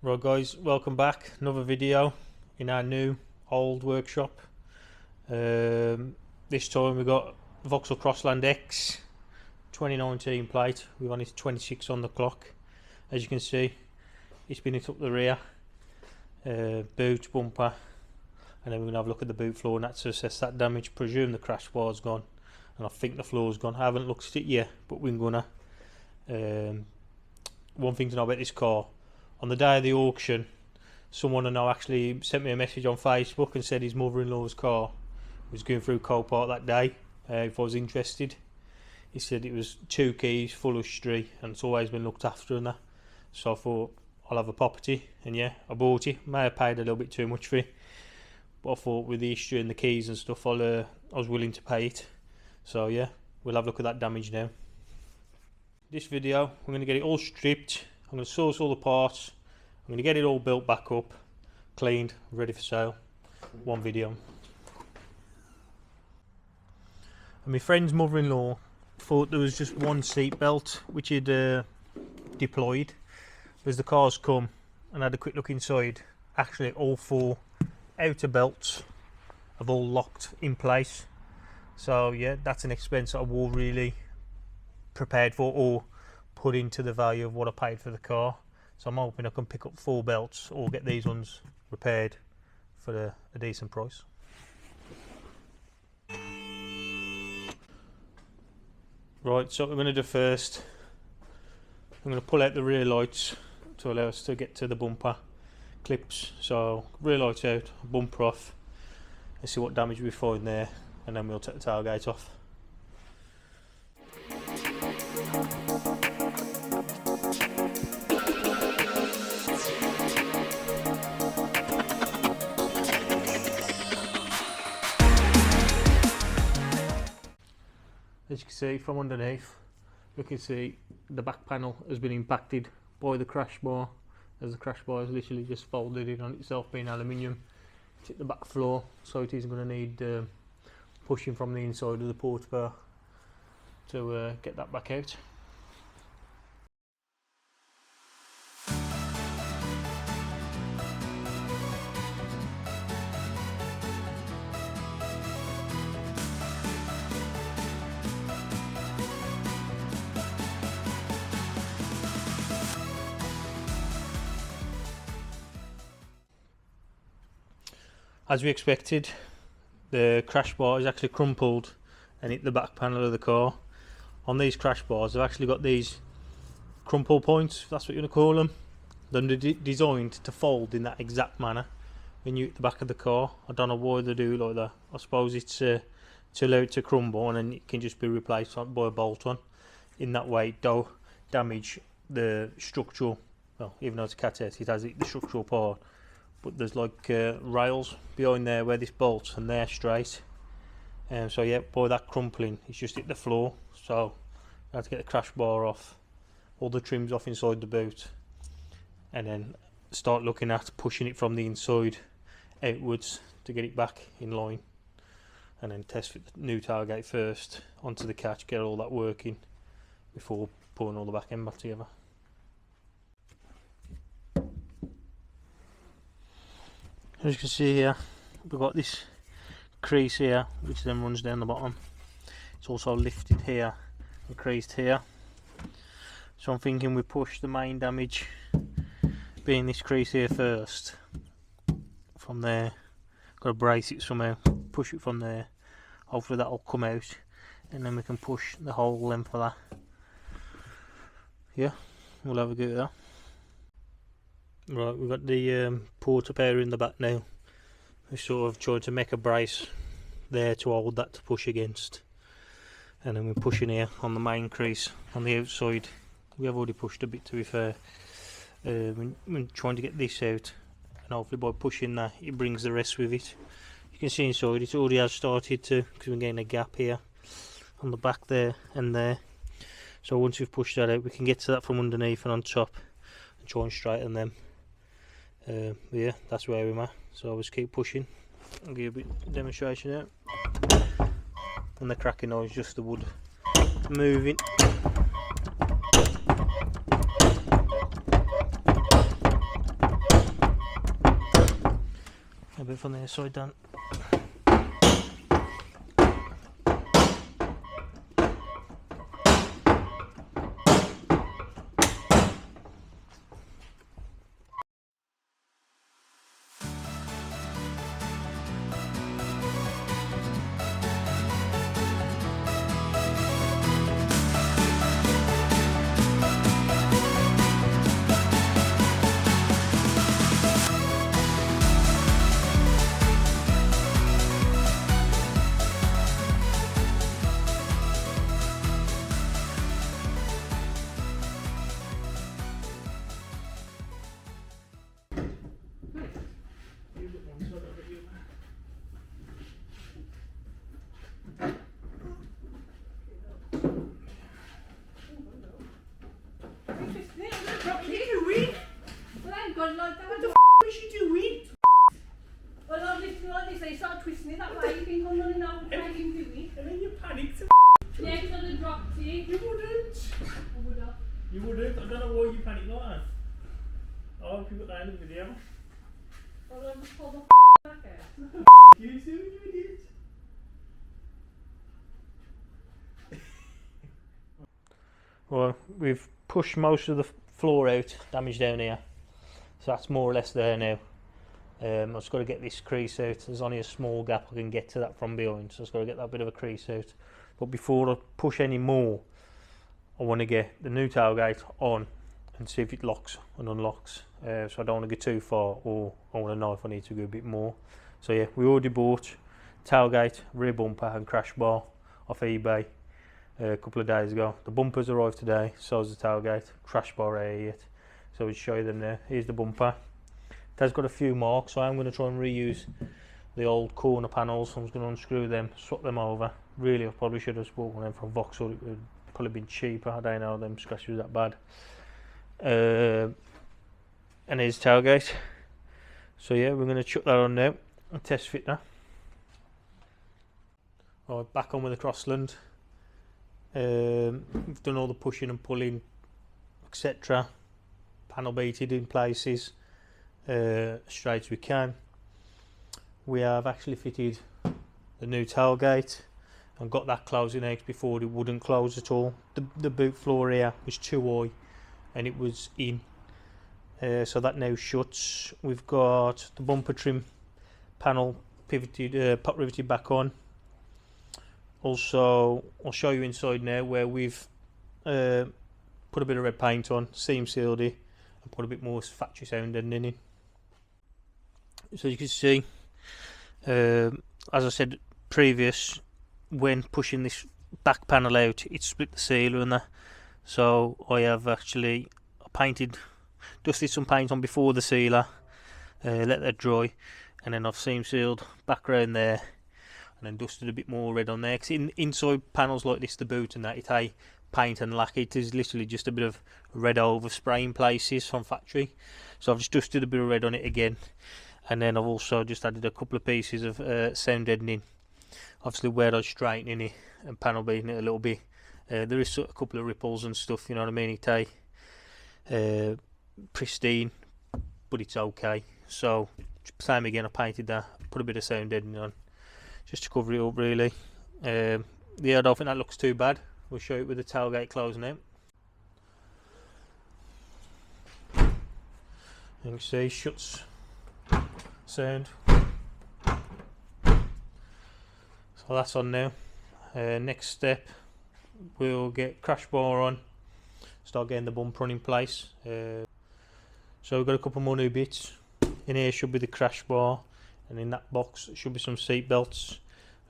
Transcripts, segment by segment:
Right guys, welcome back. Another video in our new old workshop. This time we got Vauxhall Crossland X 2019 plate. We've only 26 on the clock. As you can see, it's been hit up the rear, boot, bumper, and then we're going to have a look at the boot floor and that's to assess that damage. Presume the crash bar's gone and I think the floor's gone. I haven't looked at it yet, but we're gonna. One thing to know about this car: on the day of the auction, someone I know actually sent me a message on Facebook and said his mother-in-law's car was going through Copart that day, if I was interested. He said it was 2 keys, full history, and it's always been looked after and that. So I thought I'll have a property, and yeah, I bought it. May have paid a little bit too much for it, but I thought with the history and the keys and stuff, I was willing to pay it. So yeah, we'll have a look at that damage now. This video, I'm going to get it all stripped. I'm going to source all the parts. I'm going to get it all built back up, cleaned, ready for sale. One video. And my friend's mother-in-law thought there was just one seat belt which he'd deployed. As the car's come and had a quick look inside, actually all 4 outer belts have all locked in place. So yeah, that's an expense that I was really prepared for or put into the value of what I paid for the car. So I'm hoping I can pick up 4 belts or get these ones repaired for a decent price. Right, so what we're going to do first, I'm going to pull out the rear lights to allow us to get to the bumper clips. So rear lights out, bumper off, and see what damage we find there, and then we'll take the tailgate off. As you can see from underneath, you can see the back panel has been impacted by the crash bar, as the crash bar is literally just folded in on itself, being aluminium. It's hit the back floor, so it is going to need pushing from the inside of the port bar to get that back out. As we expected, the crash bar is actually crumpled and hit the back panel of the car. On these crash bars, they've actually got these crumple points, if that's what you want to call them. They're designed to fold in that exact manner when you hit the back of the car. I don't know why they do it like that. I suppose it's to allow it to crumble and then it can just be replaced by a bolt on. In that way, it don't damage the structural, well, even though it's a cat head, it has the structural part. But there's like rails behind there where this bolts and they're straight, and so yeah, by that crumpling it's just hit the floor. So I had to get the crash bar off, all the trims off inside the boot, and then start looking at pushing it from the inside outwards to get it back in line, and then test fit the new tailgate first onto the catch, get all that working before pulling all the back end back together. As you can see here, we've got this crease here which then runs down the bottom. It's also lifted here and creased here, so I'm thinking we push the main damage being this crease here first. From there, got to brace it somehow, push it from there, hopefully that'll come out and then we can push the whole length of that. Yeah, we'll have a go at that. Right, we've got the port up area in the back now. We sort of tried to make a brace there to hold that to push against, and then we're pushing here on the main crease on the outside. We have already pushed a bit, to be fair. We're trying to get this out, and hopefully by pushing that it brings the rest with it. You can see inside it already has started to, because we're getting a gap here on the back there and there. So once we've pushed that out, we can get to that from underneath and on top and try and straighten them. Yeah, that's where we're at. So I'll just keep pushing. I'll give you a bit of demonstration out. And the cracking noise, just the wood moving. bit from the side down. Twisting it that way, you think I'm running out and taking doing. And then you panicked. Yeah, because I dropped it. You wouldn't. I would have. You wouldn't. I don't know why you panicked like that. Oh, if you put that in the video. Well, I just pulled the back out. You too, you idiot. Well, we've pushed most of the floor out, damage down here, so that's more or less there now. I've just got to get this crease out. There's only a small gap I can get to that from behind, so I've got to get that bit of a crease out. But before I push any more, I want to get the new tailgate on and see if it locks and unlocks. So I don't want to go too far, or I want to know if I need to go a bit more. So yeah, we already bought tailgate, rear bumper and crash bar off eBay a couple of days ago. The bumpers arrived today, so is the tailgate, crash bar here yet. So we'll show you them there. Here's the bumper. It has got a few marks, so I'm going to try and reuse the old corner panels. I'm just going to unscrew them, swap them over. Really, I probably should have bought one of them from Vauxhall. It would probably been cheaper. I don't know, them scratches that bad. And here's tailgate. So yeah, we're going to chuck that on now and test fit that. Right, back on with the Crossland. We've done all the pushing and pulling, etc. Panel beated in places. Straight as we can. We have actually fitted the new tailgate and got that closing out before it wouldn't close at all. The boot floor here was too high and it was in, so that now shuts. We've got the bumper trim panel pivoted, pot riveted back on. Also, I'll show you inside now where we've put a bit of red paint on, seam sealed it and put a bit more factory sound ending in. So you can see, as I said previous, when pushing this back panel out, it split the sealer and that. So I have actually dusted some paint on before the sealer, let that dry, and then I've seam sealed back around there, and then dusted a bit more red on there. Because inside panels like this, the boot and that, it paint and lack. It is literally just a bit of red overspray in places from factory. So I've just dusted a bit of red on it again. And then I've also just added a couple of pieces of sound deadening. Obviously where I was straightening it and panel beating it a little bit, there is a couple of ripples and stuff, you know what I mean. It's pristine, but it's okay. So same again, I painted that, put a bit of sound deadening on, just to cover it up really. Yeah, I don't think that looks too bad. We'll show it with the tailgate closing out. You can see, shuts sound. So that's on now. Next step, we'll get crash bar on, start getting the bumper in place. So we've got a couple more new bits. In here should be the crash bar, and in that box should be some seat belts.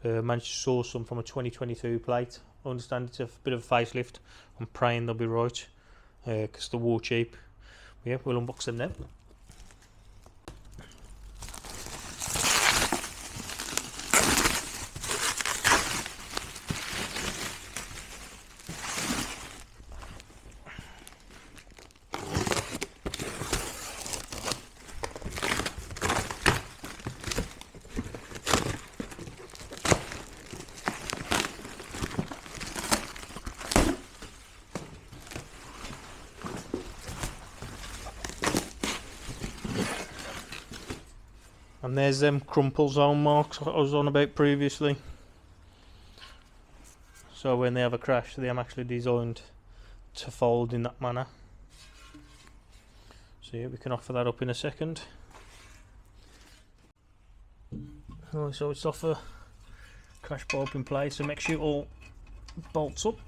Managed to source some from a 2022 plate. I understand it's a bit of a facelift. I'm praying they'll be right, because they're war cheap. Yeah, we'll unbox them now. And there's them crumple zone marks I was on about previously. So when they have a crash, they are actually designed to fold in that manner. So yeah, we can offer that up in a second. Oh, so it's off a crash bar up in place, so make sure it all bolts up.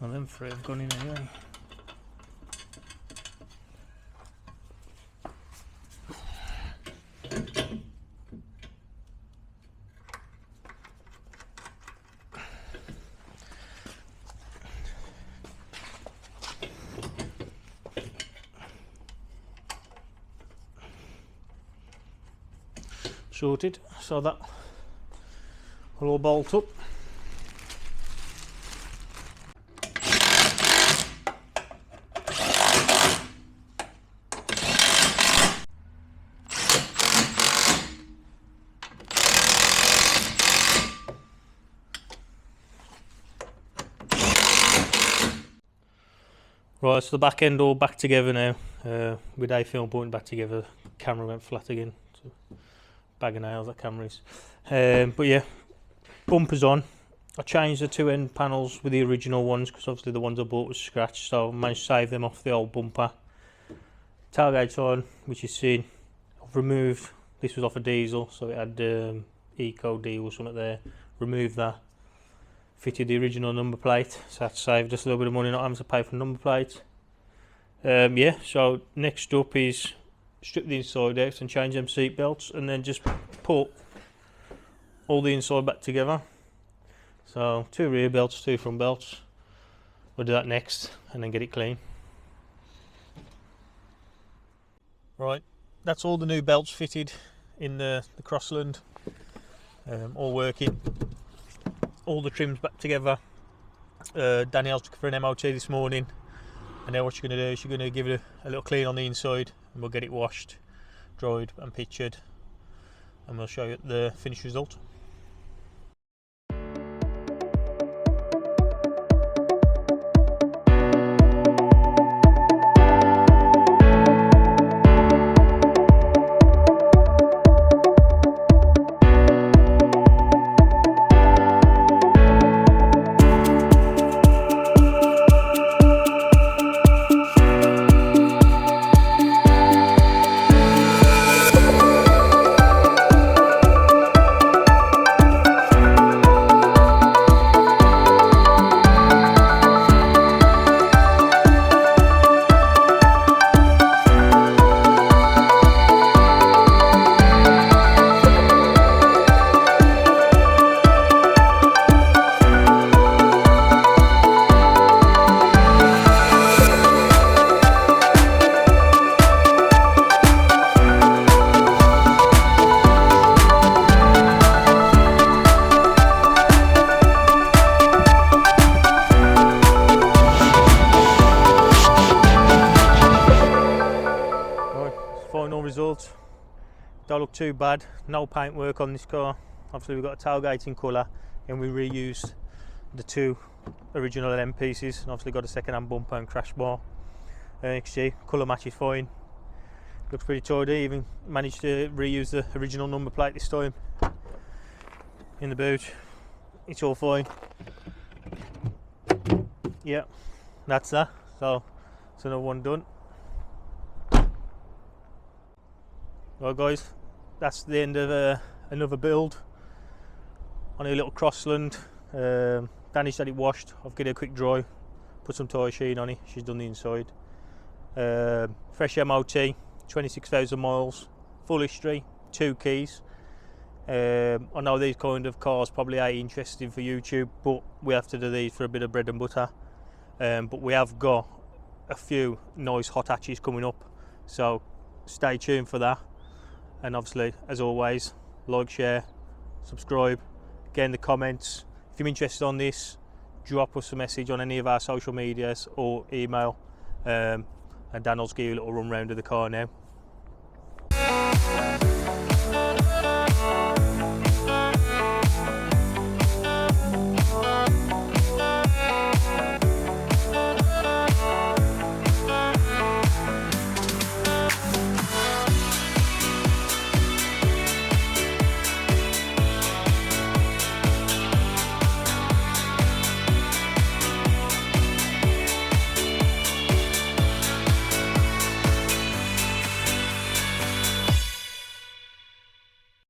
Well, them three have gone in anyway. Sorted, so that will all bolt up. Right, so the back end all back together now. With a film pointing back together, camera went flat again. So bag of nails that camera is. But yeah, bumpers on. I changed the two end panels with the original ones because obviously the ones I bought was scratched, so I managed to save them off the old bumper. Tailgate's on, which is seen. I've removed, this was off a diesel, so it had Eco deal or something there. Removed that. Fitted the original number plate, so that saved us a little bit of money not having to pay for number plates. Yeah, so next up is strip the inside out and change them seat belts, and then just put all the inside back together. So 2 rear belts, 2 front belts. We'll do that next and then get it clean. Right, that's all the new belts fitted in the Crossland, all working. All the trims back together. Danielle's took for an MOT this morning, and now what she's going to do is she's going to give it a little clean on the inside, and we'll get it washed, dried and pictured, and we'll show you the finished result. Final result, don't look too bad. No paint work on this car. Obviously we've got a tailgating colour, and we reused the 2 original LM pieces, and obviously got a second hand bumper and crash bar. You can see colour match is fine, looks pretty tidy. Even managed to reuse the original number plate this time in the boot. It's all fine. Yeah, that's that. So it's another one done. Right guys, that's the end of another build on a little Crossland. Danny said it washed. I've given it a quick dry, put some tyre sheen on it. She's done the inside. Fresh MOT, 26,000 miles, full history, 2 keys. I know these kind of cars probably ain't interesting for YouTube, but we have to do these for a bit of bread and butter. But we have got a few nice hot hatches coming up, so stay tuned for that. And obviously, as always, like, share, subscribe, get in the comments. If you're interested on this, drop us a message on any of our social medias or email, and Dan will give you a little run round of the car now.